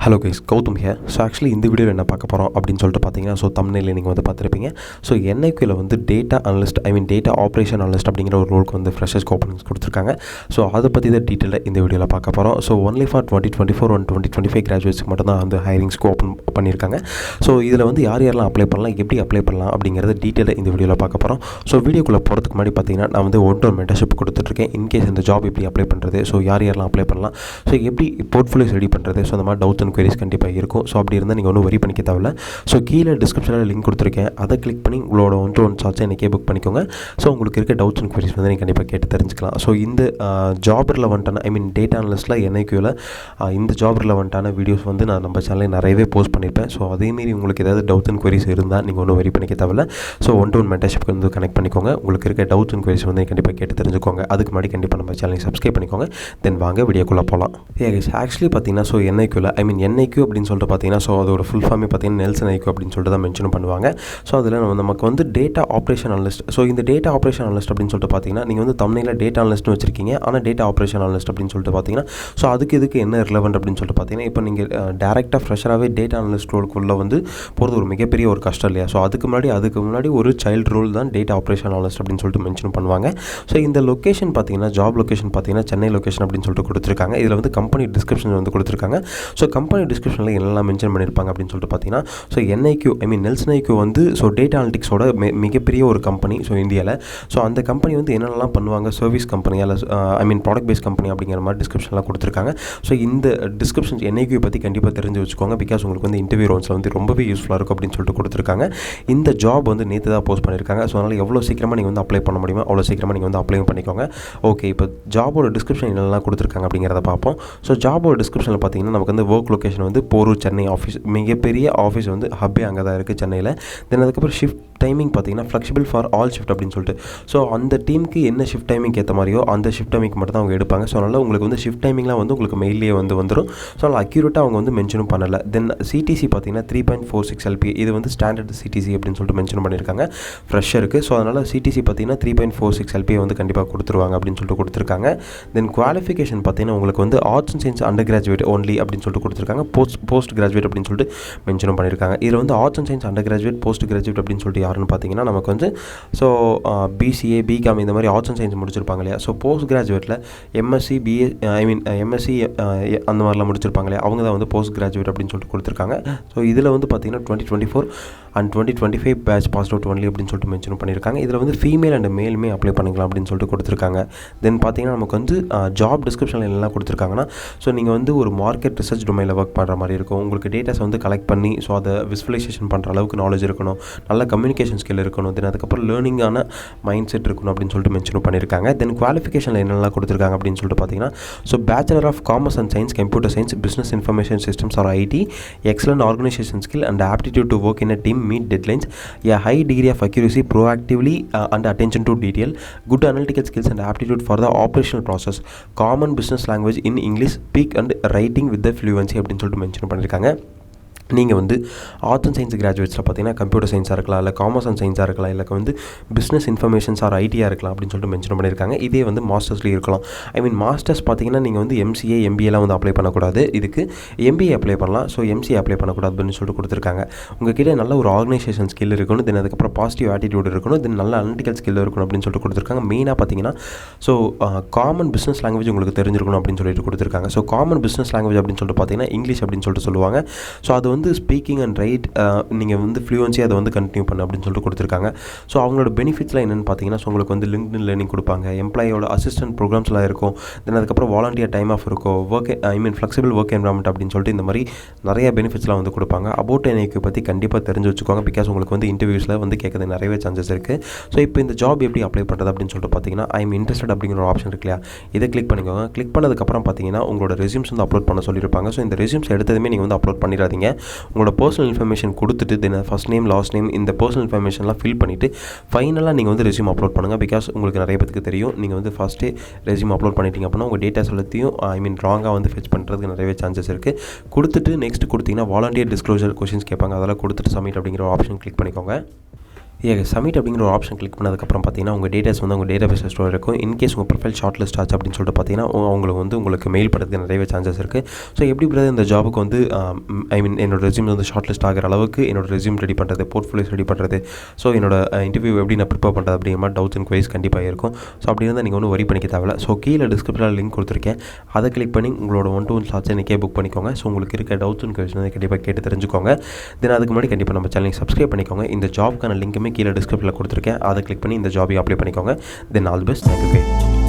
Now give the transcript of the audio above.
Hello guys, Gautham here. So actually இந்த வீடியோவில் என்ன பார்க்க போகிறோம் அப்படின்னு சொல்லிட்டு பார்த்தீங்கன்னா, ஸோ தம்ப்நெயில்ல நீங்கள் வந்து பார்த்துருப்பீங்க. ஸோ NIQல வந்து data analyst data operation analyst அப்படிங்கிற ஒரு ரோலுக்கு வந்து ஃப்ரெஷர்ஸ்க்கு ஓப்பனிங்ஸ் கொடுத்துருக்காங்க. ஸோ அதை பற்றி தான் டீட்டெயிலாக இந்த வீடியோவில் பார்க்க போகிறோம். ஸோ ஒன்லி ஃபார் 2024 and 2025 கிராஜுவேட்ஸ்க்கு மட்டும் தான் வந்து ஹைரிங்ஸ்க்கு ஓப்பன் பண்ணியிருக்காங்க. ஸோ இதில் வந்து யாரெல்லாம் அப்ளை பண்ணலாம், எப்படி அப்ளை பண்ணலாம் அப்படிங்கிறத டீட்டெயிலாக இந்த வீடியோவில் பார்க்க போகிறோம். ஸோ வீடியோக்குள்ளே போகிறதுக்கு முன்னாடி பார்த்தீங்கன்னா, நான் வந்து ஒன் மென்டர்ஷிப் கொடுத்துட்ருக்கேன். இன்கேஸ் இந்த ஜாப் எப்படி அப்ளை பண்ணுறது, ஸோ யாரெல்லாம் அப்ளை பண்ணலாம், ஸோ எப்படி போர்ட்ஃபோலியோஸ் ரெடி பண்ணுறது, ஸோ அந்த மாதிரி டவுட்ஸ் அண்ட் குவரிஸ் கண்டிப்பாக இருக்கும். ஸோ அப்படி இருந்தால் நீங்கள் ஒன்றும் வரி பண்ணிக்க தேவையில்ல. ஸோ கீழே டிஸ்கிரிப்ஷனில் லிங்க் கொடுத்துருக்கேன், அதை கிளிக் பண்ணி உங்களோட ஒன் சார்ஜை எனக்கே புக் பண்ணிக்கோங்க. ஸோ உங்களுக்கு இருக்க டவுட்ஸ் அண்ட் குவரிஸ் வந்து நீங்கள் கண்டிப்பாக கேட்டு தெரிஞ்சுக்கலாம். ஸோ இந்த ஜாப் ரிலவெண்ட்டான டேட்டா அனலிஸ்ட்டில் NIQல இந்த ஜாப் ரிலவெண்ட்டான வீடியோஸ் வந்து நான் நம்ம சேனலில் நிறையவே போஸ்ட் பண்ணியிருப்பேன். ஸோ அதேமாரி உங்களுக்கு ஏதாவது டவுட்ஸ் அண்ட் குவரிஸ் இருந்தால் நீங்கள் ஒன்றும் வரி பண்ணிக்க தேவையில்ல. ஸோ ஒன் மென்டர்ஷிப்க்கு வந்து கனெக்ட் பண்ணிக்கோங்க. உங்களுக்கு இருக்க டவுட்ஸ் அண்ட் குவரிஸ் வந்து கண்டிப்பாக கேட்டு தெரிஞ்சுக்கோங்க. அதுக்கு முன்னாடி கண்டிப்பாக நம்ம சேனலை சப்ஸ்கிரைப் பண்ணிக்கோங்க. தென் வாங்க வீடியோக்குள்ளே போகலாம். ஆக்சுவலி பார்த்தீங்கன்னா, ஸோ NIQல NIQ அப்படின்னு சொல்லிட்டு பார்த்தீங்கன்னா, ஸோ அதோட ஃபுல் ஃபார்மே பார்த்தீங்கன்னா நெல்சன் IQ அப்படின்னு சொல்லிட்டு தான் மென்ஷன் பண்ணுவாங்க. ஸோ அதில் நமக்கு வந்து டேட்டா ஆப்ரேஷன் அனலிஸ்ட். ஸோ இந்த டேட்டா ஆப்ரேஷன் அனலிஸ்ட் அப்படின்னு சொல்லிட்டு பார்த்தீங்கன்னா, நீங்கள் வந்து தம்ப்நெயில்ல டேட்டா அனலிஸ்ட்னு வச்சிருக்கீங்க, ஆனால் டேட்டா ஆப்ரேஷன் அனலிஸ்ட் அப்படின்னு சொல்லிட்டு பார்த்தீங்கன்னா, ஸோ இதுக்கு என்ன ரிலவெண்ட் அப்படின்னு சொல்லிட்டு பார்த்தீங்கன்னா, இப்போ நீங்கள் டேரெக்டாக ஃப்ரெஷராகவே டேட்டா அனலிஸ்ட் ரோலுக்குள்ளே வந்து போகிறது ஒரு மிகப்பெரிய ஒரு கஷ்டம் இல்லையா. ஸோ அதுக்கு முன்னாடி ஒரு சைல்டு ரோல் தான் டேட்டா ஆப்ரேஷன் அனலிஸ்ட் அப்படின்னு சொல்லிட்டு மென்ஷன் பண்ணுவாங்க. ஸோ இந்த லொக்கேஷன் பார்த்தீங்கன்னா, ஜாப் லொக்கேஷன் பார்த்தீங்கன்னா சென்னை லொக்கேஷன் அப்படின்னு சொல்லிட்டு கொடுத்துருக்காங்க. இதில் வந்து கம்பெனி டிஸ்கிரிப்ஷன் வந்து கொடுத்துருக்காங்க. ஸோ கம்பெனி டிஸ்கிரிப்ஷனில் என்னெல்லாம் மென்ஷன் பண்ணியிருப்பாங்க அப்படின்னு சொல்லிட்டு பார்த்தீங்கன்னா, ஸோ NIQ நெல்சன் IQ வந்து ஸோ டேட்டா அனலிட்டிக்ஸோட மிகப்பெரிய ஒரு கம்பெனி ஸோ இந்தியாவில். ஸோ அந்த கம்பெனி வந்து என்னென்னலாம் பண்ணுவாங்க, சர்வீஸ் கம்பெனி அல்ல ப்ராடக்ட் பேஸ்ட் கம்பெனி அப்படிங்கிற மாதிரி டிஸ்கிரிப்ஷன்லாம் கொடுத்துருக்காங்க. ஸோ இந்த டிஸ்கிரிப்ஷன் NIQ பற்றி கண்டிப்பாக தெரிஞ்சு வச்சுக்கோங்க. பிகாஸ் உங்களுக்கு வந்து இன்டர்வியூ ரவுண்ட்ஸில் வந்து ரொம்பவே யூஸ்ஃபுல்லாக இருக்கும் அப்படின்னு சொல்லிட்டு கொடுத்துருக்காங்க. இந்த ஜாப் வந்து நேற்று தான் போஸ்ட் பண்ணியிருக்காங்க. ஸோ அதனால் எவ்வளோ சீக்கிரமாக நீங்கள் வந்து அப்ளை பண்ண முடியுமோ அவ்வளோ சீக்கிரமாக நீங்கள் வந்து அப்ளையும் பண்ணிக்கோங்க. ஓகே, இப்போ ஜாபோட டிஸ்கிரிப்ஷன் என்னெல்லாம் கொடுத்துருக்காங்க அப்படிங்கிறத பார்ப்போம். ஸோ ஜாபோட டிஸ்கிரிப்ஷனில் பார்த்தீங்கன்னா, நமக்கு வந்து ஒர்க் லொக்கேஷன் வந்து போரூர் சென்னை ஆஃபீஸ், மிகப்பெரிய ஆஃபீஸ் வந்து ஹப்பே அங்கே தான் இருக்குது சென்னையில். தென் அதுக்கப்புறம் ஷிஃப்ட் டைமிங் பார்த்தீங்கன்னா ஃப்ளெக்சிபிள் ஃபார் ஆல் ஷிஃப்ட் அப்படின்னு சொல்லிட்டு. ஸோ அந்த டீமுக்கு என்ன ஷிஃப்ட் டைமிங் ஏற்ற மாதிரியோ அந்த ஷிஃப்ட் டைமிங் மட்டும் தான் அவங்க எடுப்பாங்க. ஸோ அதனால் உங்களுக்கு வந்து ஷிஃப்ட் டைமிங்லாம் வந்து உங்களுக்கு மெயிலே வந்துடும். ஸோ அதனால் அக்யூரேட்டாக அவங்க வந்து மென்ஷனும் பண்ணலை. தென் CTC பார்த்தீங்கன்னா 3.46 LP, இது வந்து ஸ்டாண்டர்ட் CTC அப்படின்னு சொல்லிட்டு மென்ஷன் பண்ணியிருக்காங்க ஃப்ரெஷருக்கு. ஸோ அதனால் CTC பார்த்தீங்கன்னா 3.46 LP வந்து கண்டிப்பாக கொடுத்துருவாங்க அப்படின்னு சொல்லிட்டு கொடுத்துருக்காங்க. தென் குவாலிஃபிகேஷன் பார்த்தீங்கன்னா உங்களுக்கு வந்து arts and science under graduate only அப்படின்னு சொல்லிட்டு கொடுத்துருக்காங்க. போஸ்ட் கிராஜுவேட் அப்படின்னு சொல்லிட்டு மென்ஷனும் பண்ணியிருக்காங்க. இதில் வந்து arts and science under graduate, post graduate அப்படின்னு சொல்லிட்டு யாருன்னு பார்த்தீங்கன்னா, நமக்கு வந்து ஸோ BCA, BCom இந்த மாதிரி ஆர்ட்ஸ் அண்ட் சயின்ஸ் முடிச்சிருப்பாங்க இல்லையா. ஸோ போஸ்ட் கிராஜுவேட்டில் MSc, BA MSc அந்த மாதிரிலாம் முடிச்சிருப்பாங்க இல்லையா, அவங்க தான் வந்து போஸ்ட் கிராஜுவேட் அப்படின்னு சொல்லிட்டு கொடுத்துருக்காங்க. ஸோ இதில் வந்து பார்த்தீங்கன்னா 2024 and 2025 batch pass out only அப்படின்னு சொல்லிட்டு மென்ஷன் பண்ணியிருக்காங்க. இதில் வந்து ஃபீமேல் அண்ட் மேலுமே அப்ளை பண்ணிக்கலாம் அப்படின்னு சொல்லிட்டு கொடுத்துருக்காங்க. தென் பார்த்தீங்கன்னா, நமக்கு வந்து ஜாப் டிஸ்கிரிப்ஷனில் என்னெல்லாம் கொடுத்துருக்காங்கன்னா, ஸோ நீங்கள் வந்து ஒரு மார்க்கெட் ரிசர்ச் டொமைனில் ஒர்க் பண்ணுற மாதிரி இருக்கும். உங்களுக்கு டேட்டாஸ் வந்து கலெக்ட் பண்ணி ஸோ அதை விசுவலைசேஷன் பண்ணுற அளவுக்கு நாலேஜ் இருக்கணும், நல்ல கம்யூனிகேஷன் ஸ்கில் இருக்கணும், தென் அதுக்கப்புறம் லேர்னிங்கான மைண்ட் செட் இருக்கணும் அப்படின்னு சொல்லிட்டு மென்ஷன் பண்ணியிருக்காங்க. தென் குவாலிஃபிகேஷனில் என்னெல்லாம் கொடுத்துருக்காங்க அப்படின்னு சொல்லிட்டு பார்த்தீங்கன்னா, so bachelor of commerce and science, computer science, business information systems or IT, excellent organisation skill and aptitude to work in a team, meet deadlines, a high degree of accuracy, proactively and attention to detail, good analytical skills and aptitude for the operational process, common business language in English, speak and writing with the fluency அப்படின்னு சொல்லிட்டு mention பண்ணியிருக்காங்க. நீங்கள் வந்து arts and science கிராஜுவேட்ஸில் பார்த்தீங்கன்னா computer சயின்ஸாக இருக்கலாம், இல்லை commerce and சயின்ஸாக இருக்கலாம், இல்லை வந்து பிஸ்னஸ் இன்ஃபர்மேஷன்ஸ் ஆர் ITயாக இருக்கலாம் அப்படின்னு சொல்லிட்டு மென்ஷன் பண்ணியிருக்காங்க. இதே வந்து மாஸ்டர்ஸ்லேயும் இருக்கலாம். மாஸ்டர்ஸ் பார்த்தீங்கன்னா நீங்கள் வந்து MCA, MBAலாம் வந்து அப்ளை பண்ணக்கூடாது. இதுக்கு MBA அப்ளை பண்ணலாம். ஸோ MCA அப்ளை பண்ணக்கூடாது அப்படின்னு சொல்லிட்டு கொடுத்துருக்காங்க. உங்கள்கிட்ட நல்ல ஒரு ஆர்கனைசேஷன் ஸ்கில் இருக்கணும், தென் அதுக்கப்புறம் பாசிட்டிவ் ஆட்டிடியூட் இருக்கணும், தென் நல்ல அனலிட்டிக்கல் ஸ்கில் இருக்கணும் அப்படின்னு சொல்லிட்டு கொடுத்துருக்காங்க. மெயினாக பார்த்தீங்கன்னா, ஸோ காமன் பிஸ்னஸ் லாங்குவேஜ் உங்களுக்கு தெரிஞ்சிருக்கணும் அப்படின்னு சொல்லிட்டு கொடுத்துருக்காங்க. ஸோ காமன் பிஸ்னஸ் லாங்குவேஜ் அப்படின்னு சொல்லிட்டு பார்த்தீங்கன்னா இங்கிலீஷ் அப்படின்னு சொல்லிட்டு சொல்லுவாங்க. ஸோ அது வந்து ஸ்பீக்கிங் அண்ட் ரைட் நீங்கள் வந்து ஃப்ளூவன்சியாக அதை வந்து கண்டினியூ பண்ணு அப்படின்னு சொல்லிட்டு கொடுத்துருக்காங்க. ஸோ அவங்களோட பெனிஃபிட்ஸ்லாம் என்னென்னு பார்த்தீங்கன்னா, ஸோ உங்களுக்கு வந்து லிங்க்டின் லேர்னிங் கொடுப்பாங்க, எம்ப்ளாயோட அசிஸ்டன்ட் ப்ரோக்ராம்ஸ்லாம் இருக்கும், தென் அதுக்கப்புறம் வாலண்டியர் டைம் ஆஃப் இருக்கும், ஃப்ளெக்சிபிள் ஒர்க் என்வரான்மெண்ட் அப்படின்னு சொல்லிட்டு இந்த மாதிரி நிறைய பெனிஃபிட்ஸ்லாம் வந்து கொடுப்பாங்க. அபவுட் NIQ பற்றி கண்டிப்பாக தெரிஞ்சு வச்சுக்கோங்க. பிகாஸ் உங்களுக்கு வந்து இன்டர்வியூஸில் வந்து கேட்கறது நிறையவே சான்சஸ் இருக்குது. ஸோ இப்போ இந்த ஜாப் எப்படி அப்ளை பண்ணுறது அப்படின்னு சொல்லிட்டு பார்த்தீங்கன்னா, இன்ட்ரெஸ்டட் அப்படிங்கிற ஒரு ஆப்ஷன் இருக்கு இல்லையா, இதை கிளிக் பண்ணிக்கோங்க. கிளிக் பண்ணதுக்கப்புறம் பார்த்தீங்கன்னா உங்களோட ரெஸ்யூம்ஸ் வந்து அப்லோட் பண்ண சொல்லியிருப்பாங்க. ஸோ இந்த ரெஸ்யூம்ஸ் எடுத்ததுமே நீங்கள் வந்து அப்லோட் பண்ணிடாதீங்க. உங்களோட பர்சனல் இன்ஃபர்மேஷன் கொடுத்துட்டு தென் ஃபஸ்ட் நேம், லாஸ்ட் நேம், இந்த பர்சனல் இன்ஃபர்மேஷன்லாம் ஃபில் பண்ணிவிட்டு ஃபைனலாக நீங்கள் வந்து ரெஸ்யூம் அப்லோட் பண்ணுங்கள். பிகாஸ் உங்களுக்கு நிறைய பேருக்கு தெரியும், நீங்கள் வந்து ஃபஸ்ட்டே ரெஸ்யூம் அப்லோட் பண்ணிட்டீங்க அப்படின்னா உங்கள் டேட்டாஸ் எல்லாத்தையும் ராங்காக வந்து ஃபெச் பண்ணுறதுக்கு நிறையவே சான்சஸ் இருக்குது. கொடுத்துட்டு நெக்ஸ்ட் கொடுத்தீங்கன்னா வாலண்டியர் டிஸ்க்ளோசர் கொஷின்ஸ் கேட்பாங்க, அதெல்லாம் கொடுத்துட்டு சப்மிட் அப்படிங்கிற ஆப்ஷன் கிளிக் பண்ணிக்கோங்க. சப்மிட் அப்படிங்கிற ஒரு ஆப்ஷன் கிளிக் பண்ணதுக்கப்புறம் பார்த்தீங்கன்னா உங்கள் டேட்டாஸ் வந்து உங்கள் டேட்டா பேஸ் ஸ்டோர் இருக்கும். இன்கேஸ் உங்கள் ப்ரொஃபைல் ஷார்ட் லிஸ்ட் ஆச்சு அப்படின்னு சொல்லிட்டு பார்த்தீங்கன்னா அவங்களுக்கு வந்து உங்களுக்கு மெயில் பண்ணுறதுக்கு நிறையவே சான்சஸ் இருக்குது. ஸோ எப்படி பிரதர் இந்த ஜாபுக்கு வந்து என்னோட ரெஸ்யூம் வந்து ஷார்ட் லிஸ்ட் ஆகிற அளவுக்கு என்னோட ரெஸ்யூம் ரெடி பண்ணுறது, போர்ட்ஃபோலியோஸ் ரெடி பண்ணுறது, ஸோ என்னோட இன்டர்வியூ எப்படி நான் ப்ரிப்பேர் பண்ணுறது அப்படிங்கிற மாதிரி டவுட்ஸ் அண்ட் குவைஸ் கண்டிப்பாக இருக்கும். ஸோ அப்படி இருந்தால் நீங்கள் ஒன்றும் வரி பண்ணிக்க தேவையில்ல. ஸோ கீழே டிஸ்கிரிப்ஷனில் லிங்க் கொடுத்துருக்கேன், அதை கிளிக் பண்ணி உங்களோட 1-to-1 ஸ்லாட்ஸ் இன்றைக்கே புக் பண்ணிக்கோங்க. ஸோ உங்களுக்கு இருக்க டவுட்ஸ் அண்ட் குவைஸ் வந்து கண்டிப்பாக கேட்டு தெரிஞ்சுக்கோங்க. தென் அதுக்கு முன்னாடி கண்டிப்பாக நம்ம சேனலுக்கு சப்ஸ்கிரைப் பண்ணிக்கோங்க. இந்த ஜாப்க்கான லிங்க்குமே கீழே டிஸ்கிரிப்ஷனில் கொடுத்துருக்கேன், அதை கிளிக் பண்ணி இந்த ஜாபையும் அப்ளை பண்ணிக்கோங்க. Then all the best. Thank you.